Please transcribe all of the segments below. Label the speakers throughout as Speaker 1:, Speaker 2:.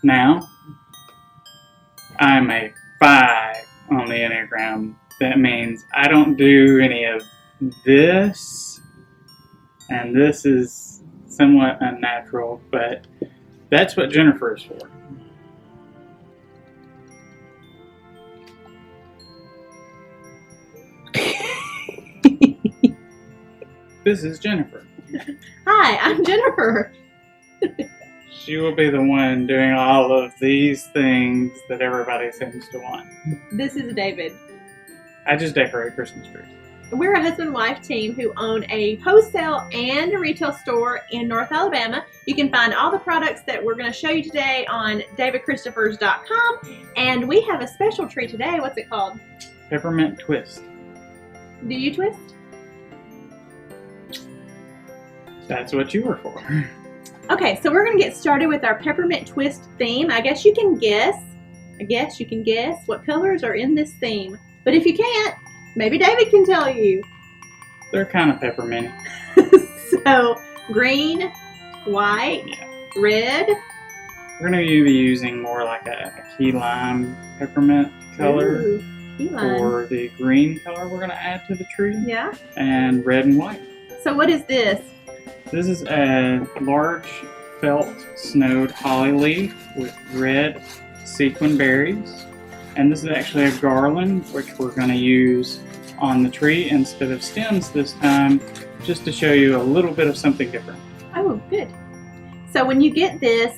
Speaker 1: Now, I'm a 5 on the Enneagram. That means I don't do any of this, and this is somewhat unnatural, but that's what Jennifer is for. This is Jennifer.
Speaker 2: Hi, I'm Jennifer.
Speaker 1: She will be the one doing all of these things that everybody seems to want.
Speaker 2: This is David.
Speaker 1: I just decorate Christmas trees.
Speaker 2: We're a husband-wife team who own a wholesale and a retail store in North Alabama. You can find all the products that we're going to show you today on davidchristophers.com. And we have a special tree today. What's it called?
Speaker 1: Peppermint Twist.
Speaker 2: Do you twist?
Speaker 1: That's what you were for.
Speaker 2: Okay, so we're going to get started with our Peppermint Twist theme. I guess you can guess what colors are in this theme. But if you can't, maybe David can tell you.
Speaker 1: They're kind of peppermint.
Speaker 2: So, green, white, red.
Speaker 1: We're going to be using more like a key lime peppermint color.
Speaker 2: Ooh, key lime.
Speaker 1: For the green color we're going to add to the tree.
Speaker 2: Yeah.
Speaker 1: And red and white.
Speaker 2: So what is this?
Speaker 1: This is a large felt snowed holly leaf with red sequin berries. And this is actually a garland, which we're going to use on the tree instead of stems this time, just to show you a little bit of something different.
Speaker 2: Oh, good. So when you get this,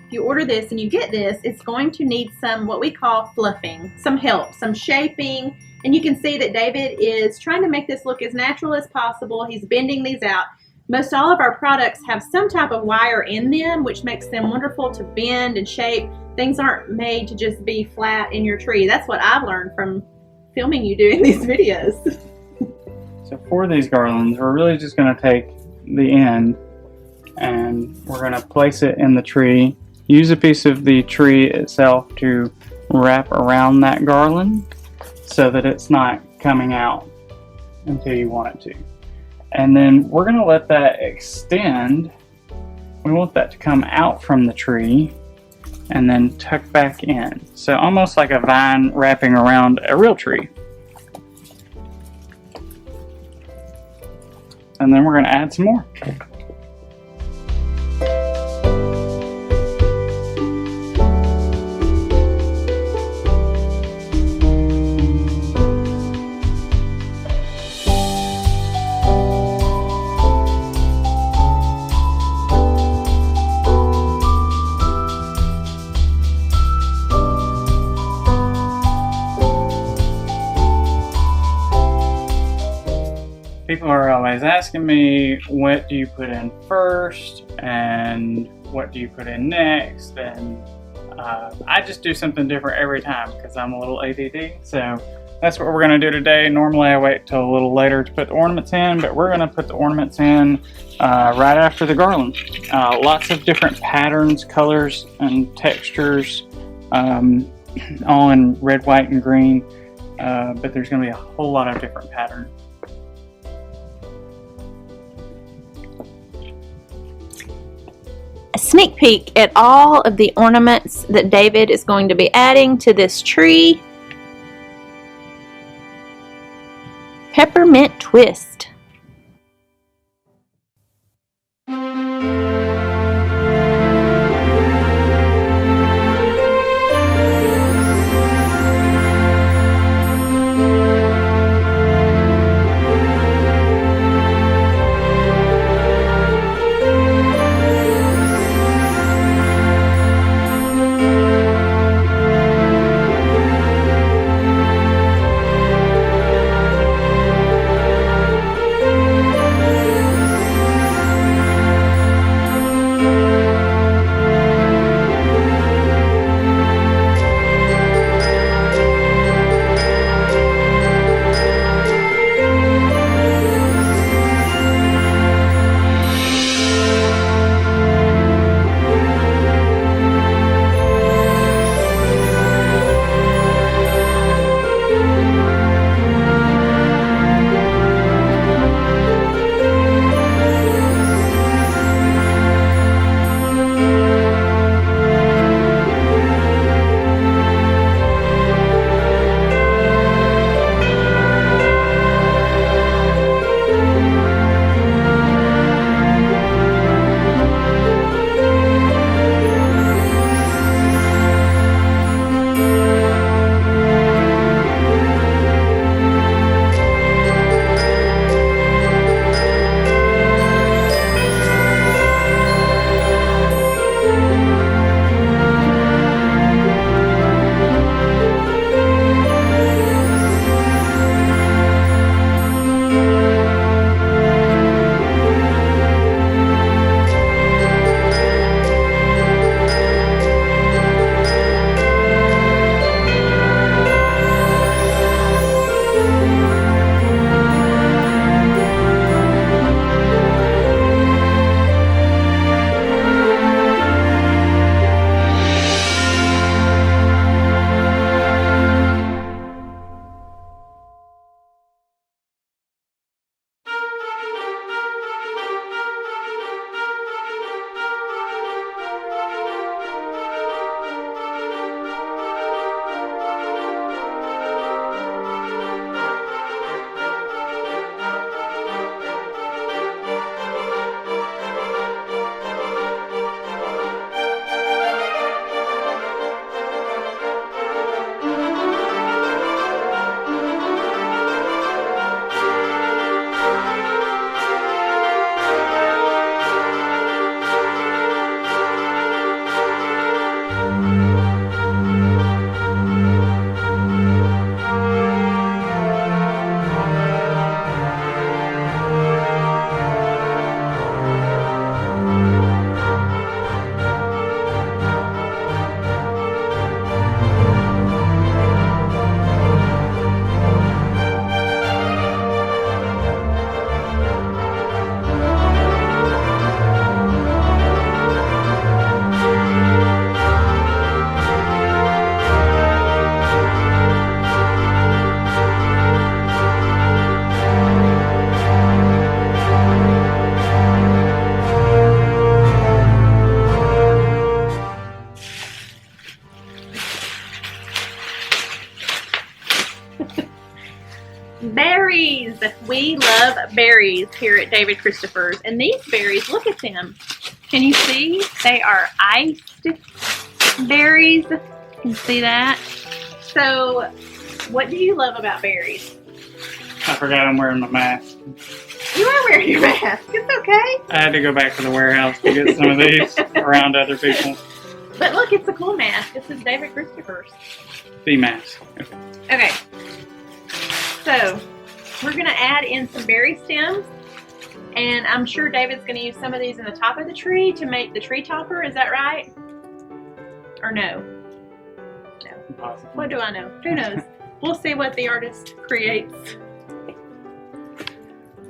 Speaker 2: if you order this and you get this, it's going to need some what we call fluffing, some help, some shaping. And you can see that David is trying to make this look as natural as possible. He's bending these out. Most all of our products have some type of wire in them, which makes them wonderful to bend and shape. Things aren't made to just be flat in your tree. That's what I've learned from filming you doing these videos.
Speaker 1: So for these garlands, we're really just going to take the end and we're going to place it in the tree. Use a piece of the tree itself to wrap around that garland so that it's not coming out until you want it to. And then we're going to let that extend. We want that to come out from the tree and then tuck back in. So almost like a vine wrapping around a real tree. And then we're going to add some more. People are always asking me, what do you put in first and what do you put in next? And I just do something different every time because I'm a little ADD. So that's what we're going to do today. Normally I wait till a little later to put the ornaments in, but we're going to put the ornaments in right after the garland. Lots of different patterns, colors, and textures, all in red, white, and green. But there's going to be a whole lot of different patterns.
Speaker 2: A sneak peek at all of the ornaments that David is going to be adding to this tree. Peppermint Twist. Berries! We love berries here at David Christopher's. And these berries, look at them. Can you see? They are iced berries. You can see that. So, what do you love about berries?
Speaker 1: I forgot I'm wearing my mask.
Speaker 2: You are wearing your mask. It's okay.
Speaker 1: I had to go back to the warehouse to get some of these around other people.
Speaker 2: But look, it's a cool mask. This is David Christopher's.
Speaker 1: The mask. Okay.
Speaker 2: Okay. So, we're going to add in some berry stems. And I'm sure David's going to use some of these in the top of the tree to make the tree topper. Is that right? Or no? No.
Speaker 1: Possibly.
Speaker 2: What do I know? Who knows? We'll see what the artist creates.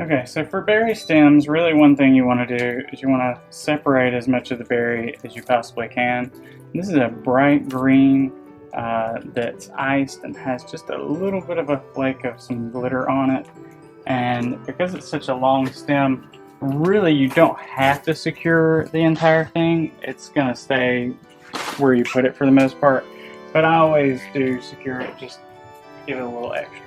Speaker 1: Okay, so for berry stems, really one thing you want to do is you want to separate as much of the berry as you possibly can. This is a bright green that's iced and has just a little bit of a flake of some glitter on it. And because it's such a long stem, really you don't have to secure the entire thing. It's going to stay where you put it for the most part. But I always do secure it, just give it a little extra.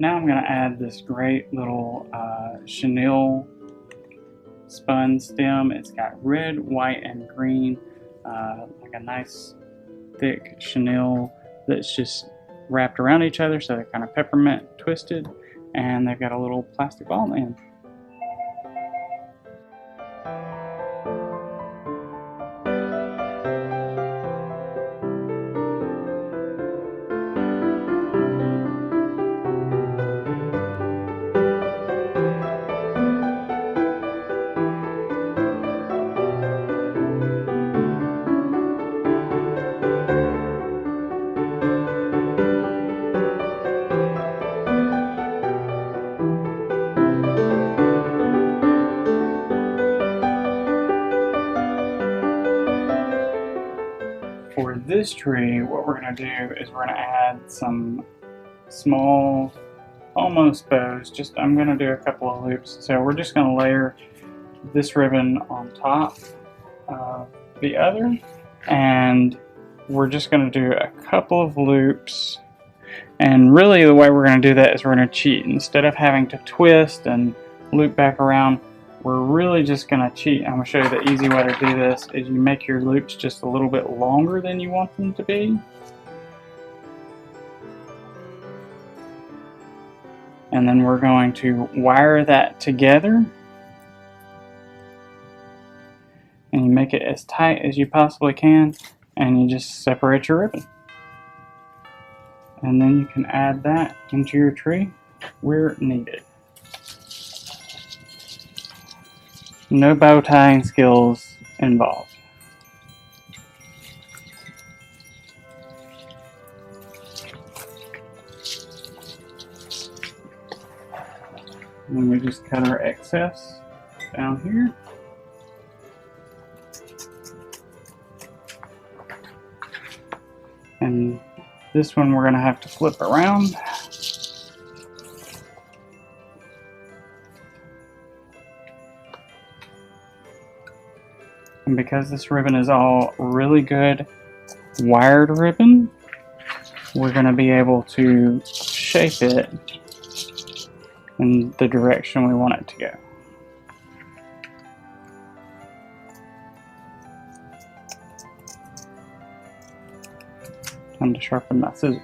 Speaker 1: Now I'm going to add this great little chenille spun stem. It's got red, white, and green, like a nice thick chenille that's just wrapped around each other, so they're kind of peppermint twisted, and they've got a little plastic ball in. For this tree, what we're going to do is we're going to add some small, almost bows. I'm going to do a couple of loops. So we're just going to layer this ribbon on top of the other, and we're just going to do a couple of loops. And really the way we're going to do that is we're going to cheat. Instead of having to twist and loop back around, we're really just going to cheat. I'm going to show you the easy way to do this is you make your loops just a little bit longer than you want them to be. And then we're going to wire that together. And you make it as tight as you possibly can, and you just separate your ribbon. And then you can add that into your tree where needed. No bow tying skills involved. And we just cut our excess down here. And this one we're going to have to flip around. And because this ribbon is all really good wired ribbon, we're going to be able to shape it in the direction we want it to go. Time to sharpen my scissors.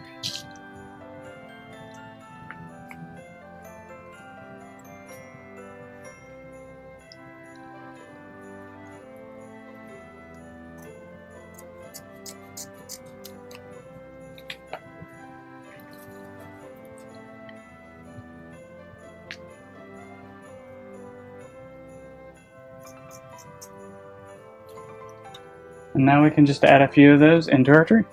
Speaker 1: And now we can just add a few of those into our tree.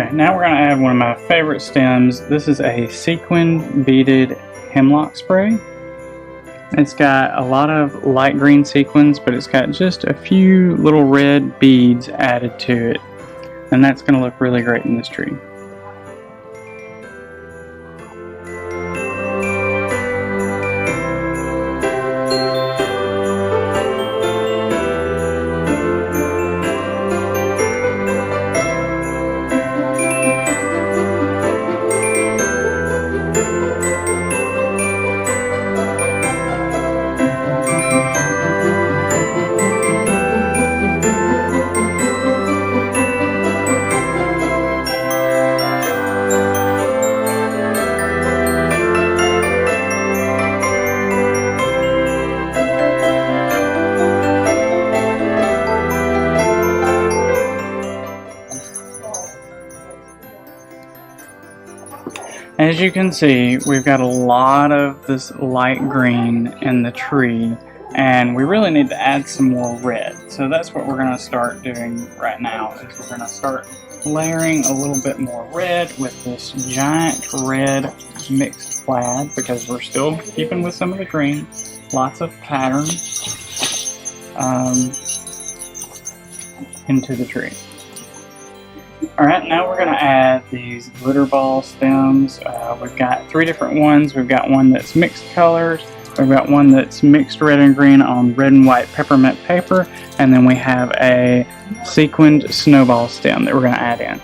Speaker 1: Okay, now we're going to add one of my favorite stems. This is a sequin beaded hemlock spray. It's got a lot of light green sequins, but it's got just a few little red beads added to it. And that's going to look really great in this tree. As you can see, we've got a lot of this light green in the tree, and we really need to add some more red. So that's what we're going to start doing right now, is we're going to start layering a little bit more red with this giant red mixed plaid, because we're still keeping with some of the green. Lots of pattern into the tree. Alright, now we're going to add these glitter ball stems. We've got 3 different ones. We've got one that's mixed colors. We've got one that's mixed red and green on red and white peppermint paper. And then we have a sequined snowball stem that we're going to add in.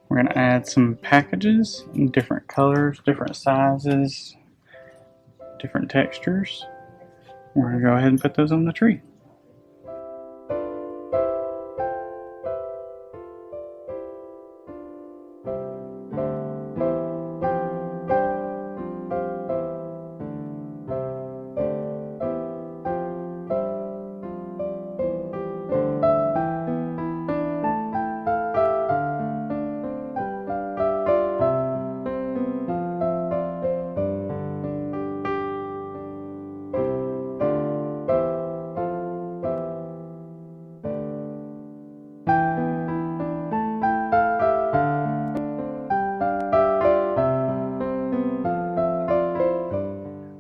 Speaker 1: We're going to add some packages in different colors, different sizes, different textures. We're going to go ahead and put those on the tree.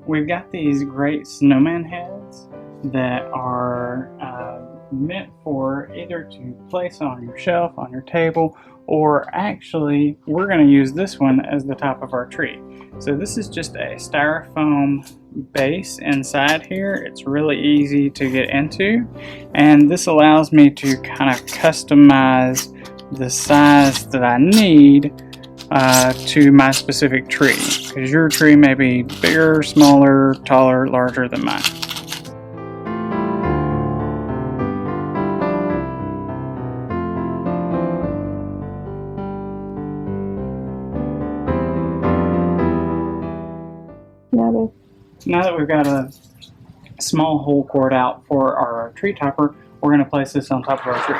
Speaker 1: We've got these great snowman heads that are meant for either to place on your shelf, on your table, or actually we're going to use this one as the top of our tree. So this is just a styrofoam base inside here. It's really easy to get into, and this allows me to kind of customize the size that I need to my specific tree, because your tree may be bigger, smaller, taller, larger than mine. Now that we've got a small hole cored out for our tree topper, we're going to place this on top of our tree.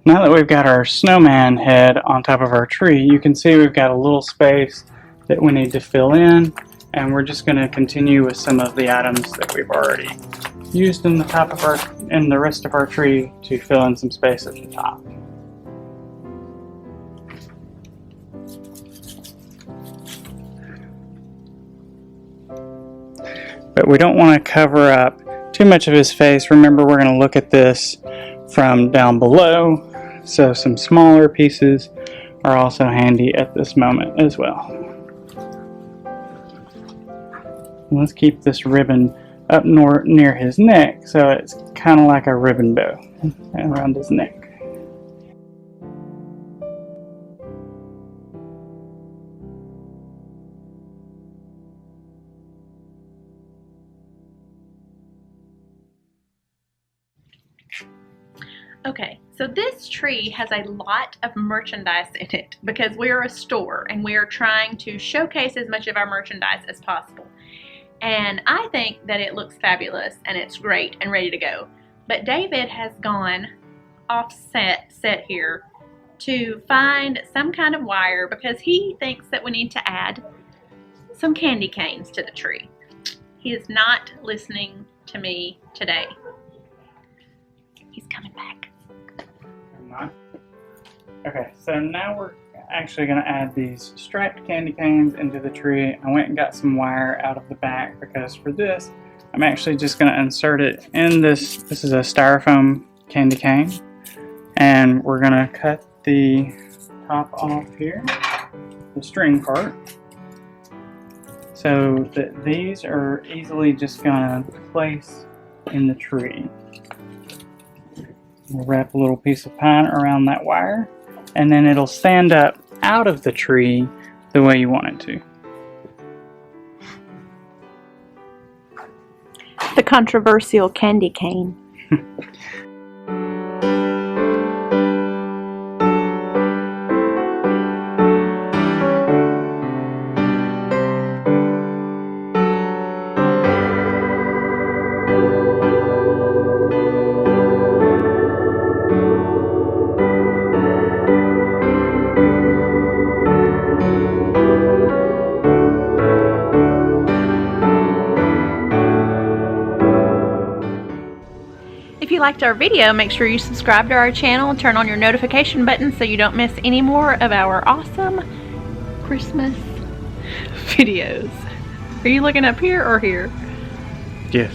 Speaker 1: Now that we've got our snowman head on top of our tree, you can see we've got a little space that we need to fill in, and we're just going to continue with some of the items that we've already used in the rest of our tree to fill in some space at the top. But we don't want to cover up too much of his face. Remember, we're going to look at this from down below, so some smaller pieces are also handy at this moment as well. Let's keep this ribbon up near his neck, so it's kind of like a ribbon bow around his neck.
Speaker 2: Okay, so this tree has a lot of merchandise in it because we're a store and we are trying to showcase as much of our merchandise as possible. And I think that it looks fabulous and it's great and ready to go. But David has gone offset here to find some kind of wire because he thinks that we need to add some candy canes to the tree. He is not listening to me today. He's coming back.
Speaker 1: Okay, so now we're actually going to add these striped candy canes into the tree. I went and got some wire out of the back because for this, I'm actually just going to insert it in this. This is a styrofoam candy cane, and we're going to cut the top off here, the string part, so that these are easily just going to place in the tree. We'll wrap a little piece of pine around that wire, and then it'll stand up out of the tree the way you want it to.
Speaker 2: The controversial candy cane. If you liked our video, make sure you subscribe to our channel and turn on your notification button so you don't miss any more of our awesome Christmas videos. Are you looking up here or here?
Speaker 1: Yes.